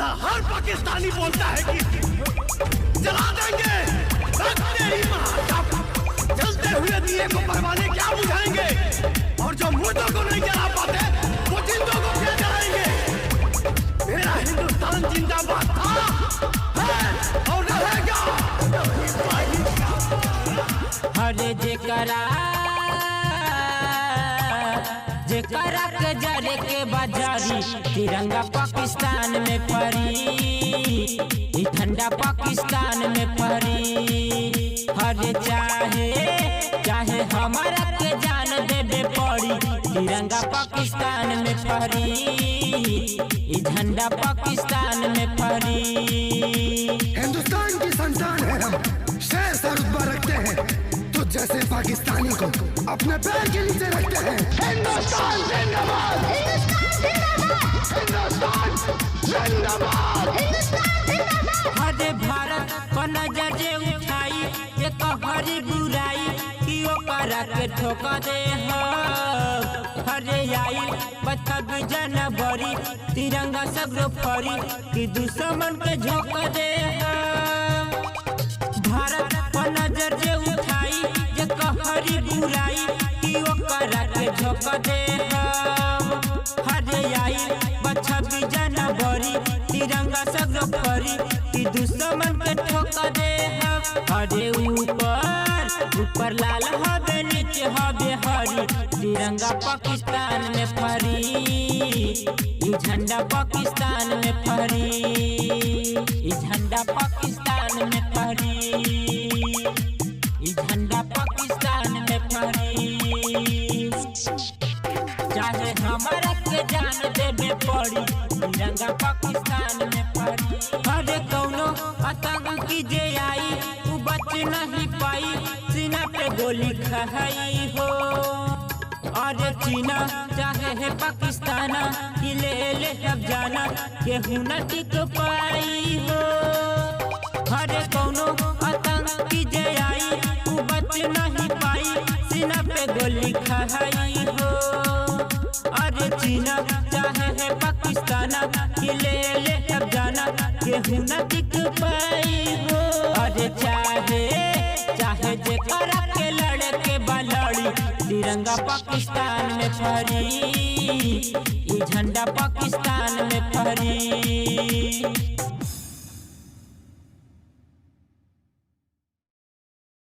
साला हर पाकिस्तानी बोलता है कि जला देंगे, तेरी माँ जलते हुए दिए को परवाने क्या बुझाएंगे, और जो मुर्दों को नहीं जला पाते वो जिंदों को क्या जलाएंगे। मेरा हिंदुस्तान जिंदाबाद था, है और रहेगा। हरे जेकरा के जरे के बाजारी तिरंगा पाकिस्तान में परी, ठंडा पाकिस्तान में परी। हरे चाहे हमारा के जान देवे पड़ी, तिरंगा पाकिस्तान में परी, झंडा पाकिस्तान में परी। हिंदुस्तान की संतान है हम, शेर सा रुतबा रखते हैं, तुझ जैसे पाकिस्तानी को अपने पैर के नीचे रखते हैं। हिंदुस्तान जिंदाबाद, हिंदुस्तान जिंदाबाद। हरे भारत पर नजर जे उठाई, एक हरी बुराई की ओकरा के ठोका दे। हरे आई 25 जनवरी तिरंगा सगरो फरी की दुश्मन के झोंका दे। भारत पर नजर जे उठाई, एक हरी बुराई की ओकरा के झोंका दे। हरे आई 26 जनवरी तिरंगा सगरो फरी की दुश्मन के ठोका दे। हरे ऊपर लाल हवे, नीचे हवे हरी, तिरंगा पाकिस्तान में फरी, झंडा पाकिस्तान में फरी, झंडा पाकिस्तान में फरी, झंडा पाकिस्तान में फरी। चाहे हमारा के जान देवे पड़ी, तिरंगा पाकिस्तान में फरी। हरे कौनो आतंकी जे आई तू बच नहीं पाई, सीना पे गोली खाई हो। और चीना चाहे है पाकिस्तान कि ले अब जाना, केहू न टिक पाई हो। हरे कौनो आतंकी जे आई तू बच नहीं पाई, सीना पे गोली खाई हो। अरे चीना चाहे है पाकिस्तान कि ले अब जाना, केहू न टिक पाई हो। अरे चाहे जे करा के लड़के बलड़ी, तिरंगा पाकिस्तान में फरी, झंडा पाकिस्तान में फरी।